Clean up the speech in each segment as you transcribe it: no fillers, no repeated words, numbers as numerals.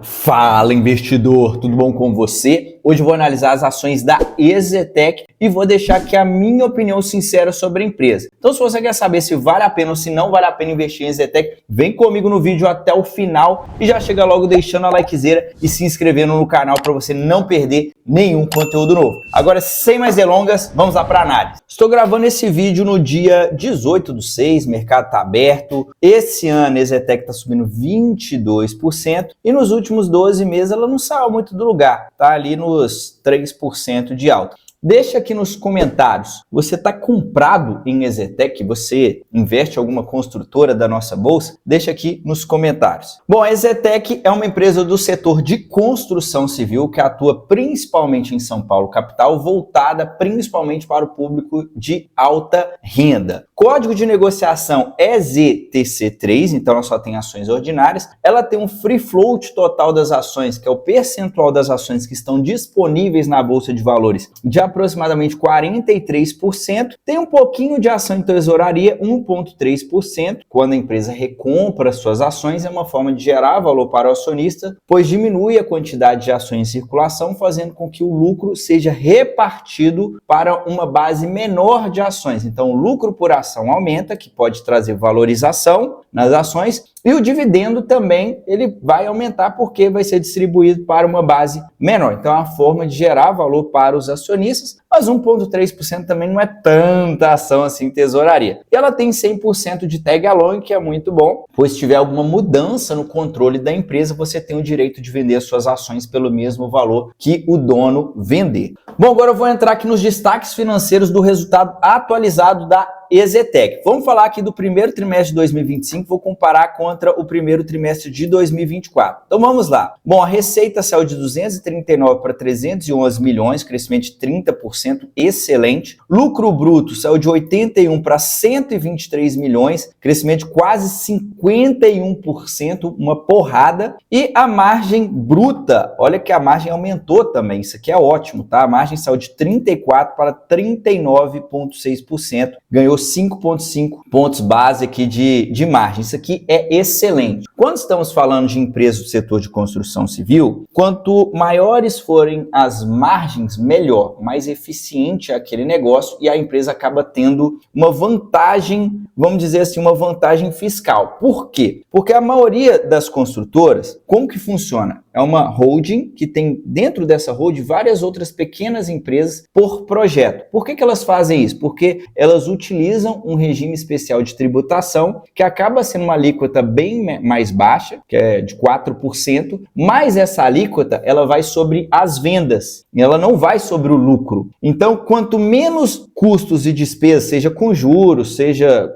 Fala, investidor, tudo bom com você? Hoje eu vou analisar as ações da EZTEC e vou deixar aqui a minha opinião sincera sobre a empresa. Então, se você quer saber se vale a pena ou se não vale a pena investir em EZTEC, vem comigo no vídeo até o final e já chega logo deixando a likezeira e se inscrevendo no canal para você não perder nenhum conteúdo novo. Agora, sem mais delongas, vamos lá para a análise. Estou gravando esse vídeo no dia 18/6, mercado está aberto. Esse ano a EZTEC está subindo 22% e nos últimos 12 meses ela não saiu muito do lugar, tá ali nos 3% de alta. Deixa aqui nos comentários, você está comprado em EZTEC? Você investe em alguma construtora da nossa bolsa? Deixa aqui nos comentários. Bom, a EZTEC é uma empresa do setor de construção civil que atua principalmente em São Paulo, capital, voltada principalmente para o público de alta renda. Código de negociação é ZTC3, então ela só tem ações ordinárias. Ela tem um free float total das ações, que é o percentual das ações que estão disponíveis na Bolsa de Valores, de aproximadamente 43%. Tem um pouquinho de ação em tesouraria, 1,3%. Quando a empresa recompra suas ações, é uma forma de gerar valor para o acionista, pois diminui a quantidade de ações em circulação, fazendo com que o lucro seja repartido para uma base menor de ações. Então, o lucro por ação aumenta, que pode trazer valorização nas ações, e o dividendo também ele vai aumentar porque vai ser distribuído para uma base menor. Então é uma forma de gerar valor para os acionistas, mas 1,3% também não é tanta ação assim em tesouraria. E ela tem 100% de tag along, que é muito bom, pois se tiver alguma mudança no controle da empresa, você tem o direito de vender suas ações pelo mesmo valor que o dono vender. Bom, agora eu vou entrar aqui nos destaques financeiros do resultado atualizado da EZTEC. Vamos falar aqui do primeiro trimestre de 2025, vou comparar contra o primeiro trimestre de 2024. Então vamos lá. Bom, a receita saiu de 239 para 311 milhões, crescimento de 30%, excelente. Lucro bruto saiu de 81 para 123 milhões, crescimento de quase 51%, uma porrada. E a margem bruta, olha que a margem aumentou também, isso aqui é ótimo, tá? A margem saiu de 34 para 39,6%, ganhou 5,5 pontos base aqui de margem. Isso aqui é excelente. Quando estamos falando de empresas do setor de construção civil, quanto maiores forem as margens, melhor, mais eficiente é aquele negócio e a empresa acaba tendo uma vantagem, vamos dizer assim, uma vantagem fiscal. Por quê? Porque a maioria das construtoras, como que funciona? É uma holding que tem dentro dessa holding várias outras pequenas empresas por projeto. Por que elas fazem isso? Porque elas utilizam um regime especial de tributação que acaba sendo uma alíquota bem mais baixa, que é de 4%, mas essa alíquota ela vai sobre as vendas, ela não vai sobre o lucro. Então, quanto menos custos e despesas, seja com juros, seja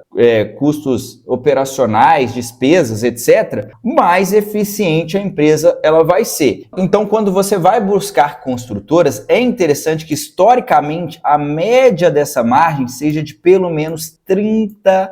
custos operacionais, despesas, etc., mais eficiente a empresa ela vai ser. Então, quando você vai buscar construtoras, é interessante que historicamente a média dessa margem seja de pelo menos 30%,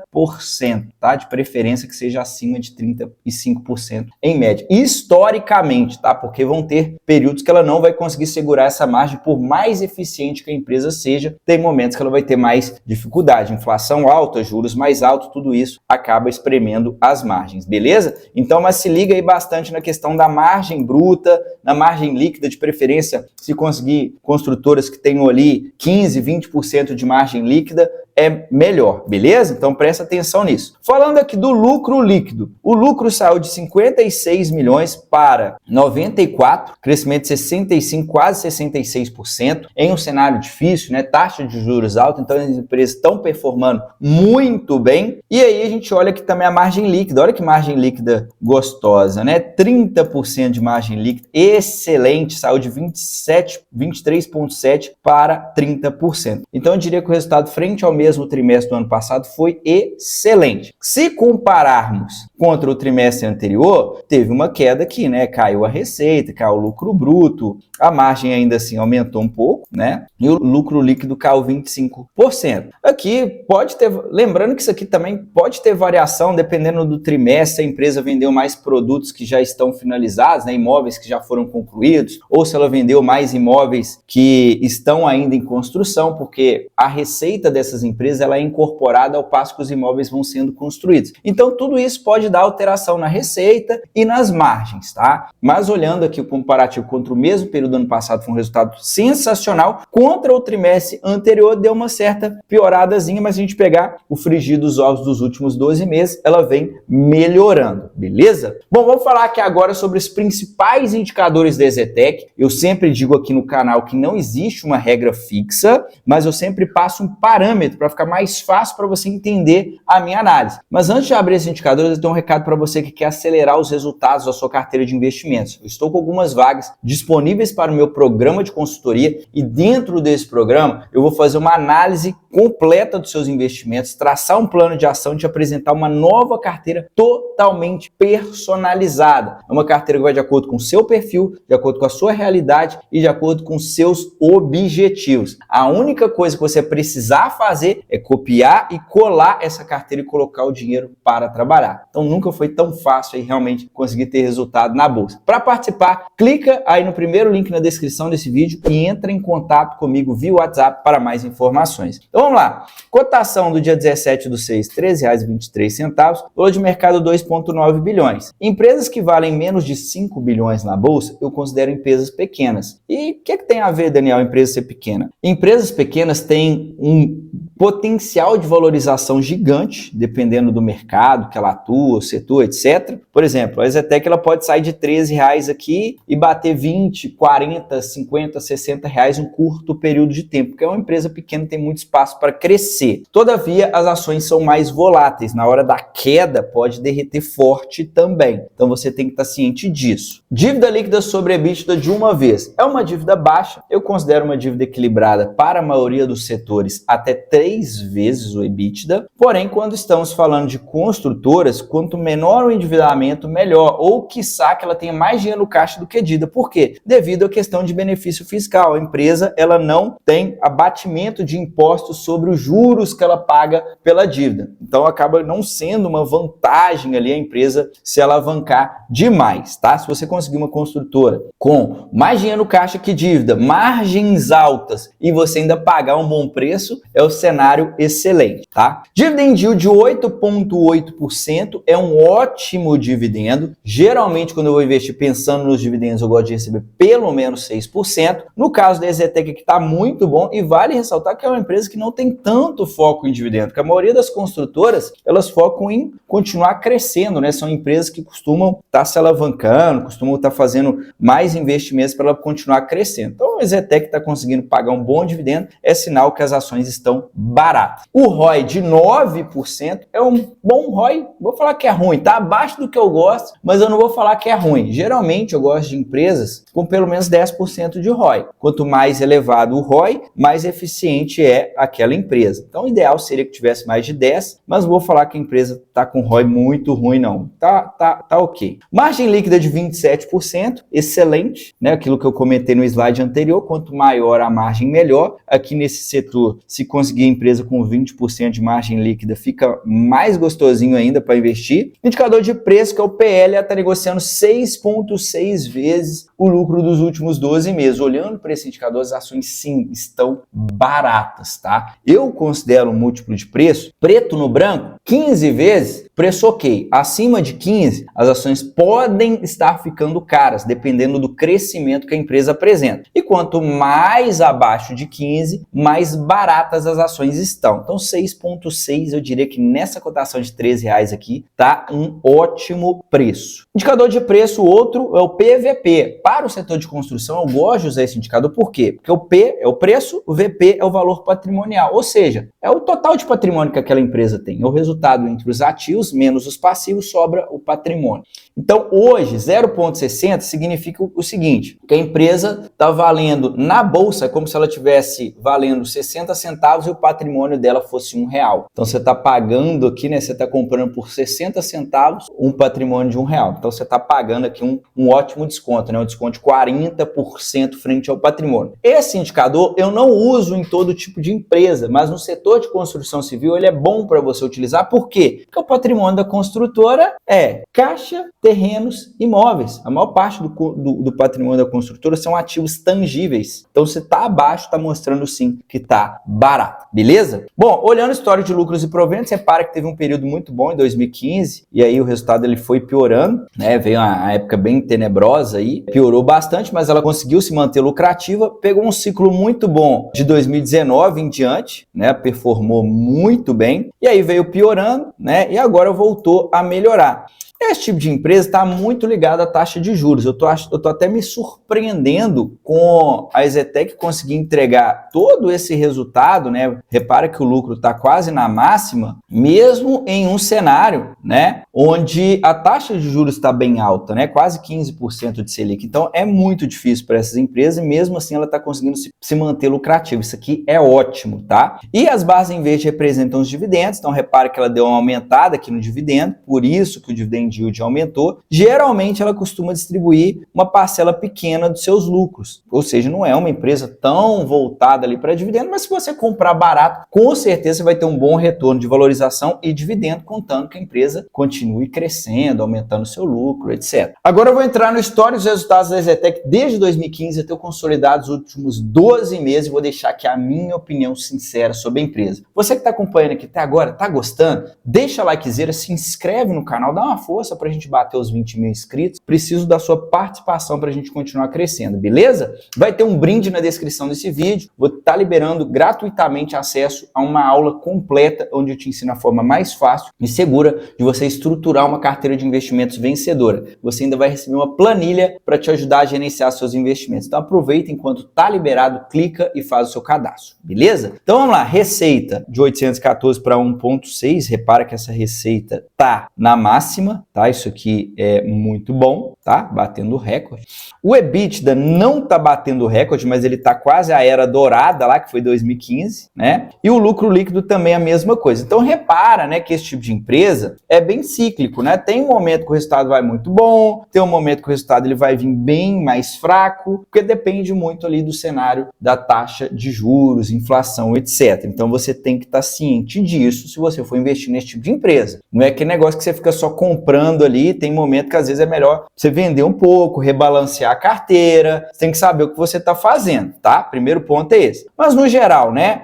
tá? De preferência que seja acima de 35% em média. Historicamente, tá? Porque vão ter períodos que ela não vai conseguir segurar essa margem, por mais eficiente que a empresa seja, tem momentos que ela vai ter mais dificuldade. Inflação alta, juros mais altos, tudo isso acaba espremendo as margens, beleza? Então, mas se liga aí bastante na questão da margem bruta, na margem líquida, de preferência, se conseguir construtoras que tenham ali 15, 20% de margem líquida, é melhor, beleza? Então presta atenção nisso. Falando aqui do lucro líquido, o lucro saiu de 56 milhões para 94, crescimento de 65, quase 66%, em um cenário difícil, né? Taxa de juros alta, então as empresas estão performando muito bem. E aí a gente olha aqui também a margem líquida, olha que margem líquida gostosa, né? 30% de margem líquida, excelente, saiu de 23,7% para 30%. Então eu diria que o resultado frente ao mesmo trimestre do ano passado foi excelente. Se compararmos contra o trimestre anterior, teve uma queda aqui, né? Caiu a receita, caiu o lucro bruto, a margem ainda assim aumentou um pouco, né? E o lucro líquido caiu 25%. Aqui pode ter, lembrando que isso aqui também pode ter variação dependendo do trimestre, a empresa vendeu mais produtos que já estão finalizados, né? Imóveis que já foram concluídos, ou se ela vendeu mais imóveis que estão ainda em construção, porque a receita dessas empresas ela é incorporada ao passo que os imóveis vão sendo construídos. Então tudo isso pode dar alteração na receita e nas margens, tá? Mas olhando aqui o comparativo contra o mesmo período do ano passado, foi um resultado sensacional. Contra o trimestre anterior, deu uma certa pioradazinha, mas se a gente pegar o frigir dos ovos dos últimos 12 meses, ela vem melhorando, beleza? Bom, vamos falar aqui agora sobre os principais indicadores da EZTEC. Eu sempre digo aqui no canal que não existe uma regra fixa, mas eu sempre passo um parâmetro para ficar mais fácil para você entender a minha análise. Mas antes de abrir esses indicadores, eu tenho um recado para você que quer acelerar os resultados da sua carteira de investimentos. Eu estou com algumas vagas disponíveis para o meu programa de consultoria e dentro desse programa eu vou fazer uma análise completa dos seus investimentos, traçar um plano de ação e te apresentar uma nova carteira totalmente personalizada. É uma carteira que vai de acordo com o seu perfil, de acordo com a sua realidade e de acordo com os seus objetivos. A única coisa que você precisar fazer é copiar e colar essa carteira e colocar o dinheiro para trabalhar. Então nunca foi tão fácil aí realmente conseguir ter resultado na bolsa. Para participar, clica aí no primeiro link na descrição desse vídeo e entra em contato comigo via WhatsApp para mais informações. Então vamos lá. Cotação do dia 17/6, R$ 13,23. Valor de mercado 2,9 bilhões. Empresas que valem menos de 5 bilhões na bolsa, eu considero empresas pequenas. E o que tem a ver, Daniel, empresa ser pequena? Empresas pequenas têm um potencial de valorização gigante, dependendo do mercado que ela atua, o setor, etc. Por exemplo, a EZTEC ela pode sair de R$13 aqui e bater 20, 40, 50, 60 reais em um curto período de tempo, porque é uma empresa pequena, tem muito espaço para crescer. Todavia, as ações são mais voláteis. Na hora da queda, pode derreter forte também. Então, você tem que estar ciente disso. Dívida líquida sobre EBITDA de uma vez. É uma dívida baixa. Eu considero uma dívida equilibrada para a maioria dos setores até 3 vezes o EBITDA. Porém, quando estamos falando de construtoras, quanto menor o endividamento, melhor. Ou, quiçá, que ela tenha mais dinheiro no caixa do que dívida. Por quê? Devido à questão de benefício fiscal. A empresa ela não tem abatimento de impostos sobre os juros que ela paga pela dívida. Então, acaba não sendo uma vantagem ali a empresa se alavancar demais, tá? Se você conseguir uma construtora com mais dinheiro no caixa que dívida, margens altas e você ainda pagar um bom preço, é o cenário excelente, tá? Dividend yield de 8,8% é um ótimo dividendo. Geralmente, quando eu vou investir pensando nos dividendos, eu gosto de receber pelo menos 6%. No caso da EZTEC, que está muito bom, e vale ressaltar que é uma empresa que não tem tanto foco em dividendo, porque a maioria das construtoras, elas focam em continuar crescendo, né? São empresas que costumam estar se alavancando, costumam estar fazendo mais investimentos para ela continuar crescendo. Então, a EZTEC está conseguindo pagar um bom dividendo, é sinal que as ações estão baratas. O ROI de 9% é um bom ROI, vou falar que é ruim, tá abaixo do que eu gosto, mas eu não vou falar que é ruim. Geralmente, eu gosto de empresas com pelo menos 10% de ROI. Quanto mais elevado o ROI, mais eficiente é aquela empresa. Então, o ideal seria que tivesse mais de 10, mas vou falar que a empresa está com ROI muito ruim, não. Tá ok. Margem líquida de 27%, excelente, né? Aquilo que eu comentei no slide anterior, quanto maior a margem, melhor. Aqui nesse setor, se conseguir a empresa com 20% de margem líquida, fica mais gostosinho ainda para investir. Indicador de preço, que é o PL, está negociando 6,6 vezes o lucro dos últimos 12 meses. Olhando para esse indicador, as ações sim estão baratas, tá? Eu considero um múltiplo de preço, preto no branco, 15 vezes, preço ok. Acima de 15, as ações podem estar ficando caras, dependendo do crescimento que a empresa apresenta. E quanto mais abaixo de 15, mais baratas as ações estão. Então, 6,6, eu diria que nessa cotação de R$13 aqui, tá um ótimo preço. Indicador de preço, outro é o PVP. Para o setor de construção, eu gosto de usar esse indicador. Por quê? Porque o P é o preço, o VP é o valor patrimonial. Ou seja, é o total de patrimônio que aquela empresa tem. É o resultado entre os ativos menos os passivos, sobra o patrimônio. Então, hoje, 0,60 significa o seguinte, que a empresa está valendo na bolsa como se ela estivesse valendo 60 centavos e o patrimônio dela fosse R$1. Então, você está pagando aqui, né? Você está comprando por 60 centavos um patrimônio de R$1. Então, você está pagando aqui um ótimo desconto, né? Um desconto de 40% frente ao patrimônio. Esse indicador eu não uso em todo tipo de empresa, mas no setor de construção civil ele é bom para você utilizar. Por quê? Porque o patrimônio patrimônio da construtora é caixa, terrenos, imóveis. A maior parte do patrimônio da construtora são ativos tangíveis. Então, se está abaixo, está mostrando sim que está barato, beleza? Bom, olhando o histórico de lucros e proventos, repara que teve um período muito bom em 2015 e aí o resultado ele foi piorando, né? Veio uma época bem tenebrosa aí, piorou bastante, mas ela conseguiu se manter lucrativa, pegou um ciclo muito bom de 2019 em diante, né? Performou muito bem e aí veio piorando, né? E agora voltou a melhorar. Esse tipo de empresa está muito ligado à taxa de juros. Eu tô até me surpreendendo com a EZTEC conseguir entregar todo esse resultado, né? Repara que o lucro está quase na máxima, mesmo em um cenário, né, onde a taxa de juros está bem alta, né? Quase 15% de Selic. Então é muito difícil para essas empresas e mesmo assim ela está conseguindo se manter lucrativa. Isso aqui é ótimo, tá? E as barras em verde representam os dividendos. Então repara que ela deu uma aumentada aqui no dividendo, por isso que o dividend yield aumentou. Geralmente ela costuma distribuir uma parcela pequena dos seus lucros, ou seja, não é uma empresa tão voltada ali para dividendo, mas se você comprar barato, com certeza você vai ter um bom retorno de valorização e dividendo, contando que a empresa continue crescendo, aumentando o seu lucro, etc. Agora eu vou entrar no histórico dos resultados da EZTEC desde 2015 até consolidados os últimos 12 meses e vou deixar aqui a minha opinião sincera sobre a empresa. Você que está acompanhando aqui até agora, está gostando? Deixa likezera, se inscreve no canal, dá uma força para a gente bater os 20 mil inscritos. Preciso da sua participação para a gente continuar crescendo, beleza? Vai ter um brinde na descrição desse vídeo. Vou estar liberando gratuitamente acesso a uma aula completa onde eu te ensino a forma mais fácil e segura de você estruturar uma carteira de investimentos vencedora. Você ainda vai receber uma planilha para te ajudar a gerenciar seus investimentos. Então aproveita enquanto está liberado, clica e faz o seu cadastro, beleza? Então vamos lá, receita de 814 para 1,6. Repara que essa receita tá na máxima, tá? Isso aqui é muito bom, tá? Batendo recorde. O EBITDA não tá batendo recorde, mas ele tá quase a era dourada lá, que foi 2015, né? E o lucro líquido também é a mesma coisa. Então repara, né, que esse tipo de empresa é bem cíclico, né? Tem um momento que o resultado vai muito bom, tem um momento que o resultado ele vai vir bem mais fraco, porque depende muito ali do cenário da taxa de juros, inflação, etc. Então você tem que estar ciente disso se você for investir nesse tipo de empresa. Não é aquele negócio que você fica só comprando ali, tem momento que às vezes é melhor você vender um pouco, rebalancear a carteira, você tem que saber o que você está fazendo, tá? Primeiro ponto é esse. Mas no geral, né?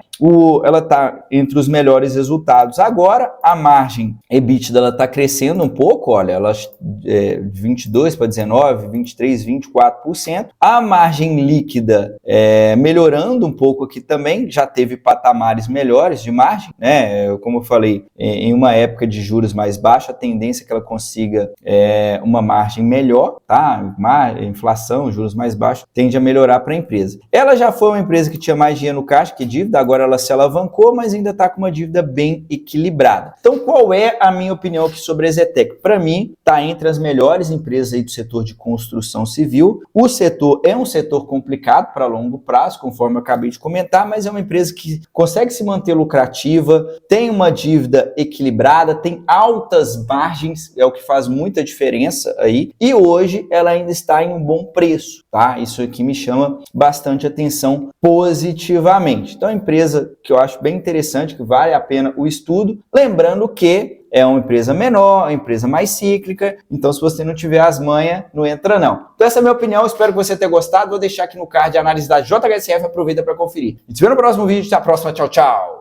Ela está entre os melhores resultados. Agora, a margem EBITDA ela está crescendo um pouco, olha, ela de 22 para 19, 23, 24%. A margem líquida melhorando um pouco aqui também, já teve patamares melhores de margem, né? Como eu falei, em uma época de juros mais baixos, a tendência é que ela consiga uma margem melhor, tá? Inflação, juros mais baixos, tende a melhorar para a empresa. Ela já foi uma empresa que tinha mais dinheiro no caixa que dívida, agora ela se alavancou, mas ainda está com uma dívida bem equilibrada. Então, qual é a minha opinião aqui sobre a EZTEC? Para mim, está entre as melhores empresas aí do setor de construção civil. O setor é um setor complicado para longo prazo, conforme eu acabei de comentar, mas é uma empresa que consegue se manter lucrativa, tem uma dívida equilibrada, tem altas margens, é o que faz muita diferença aí, e hoje ela ainda está em um bom preço, tá? Isso aqui me chama bastante atenção positivamente. Então, é uma empresa que eu acho bem interessante, que vale a pena o estudo, lembrando que é uma empresa menor, uma empresa mais cíclica, então se você não tiver as manhas, não entra não. Então essa é a minha opinião, espero que você tenha gostado, vou deixar aqui no card a análise da JHSF, aproveita para conferir. E te vejo no próximo vídeo, até a próxima, tchau, tchau!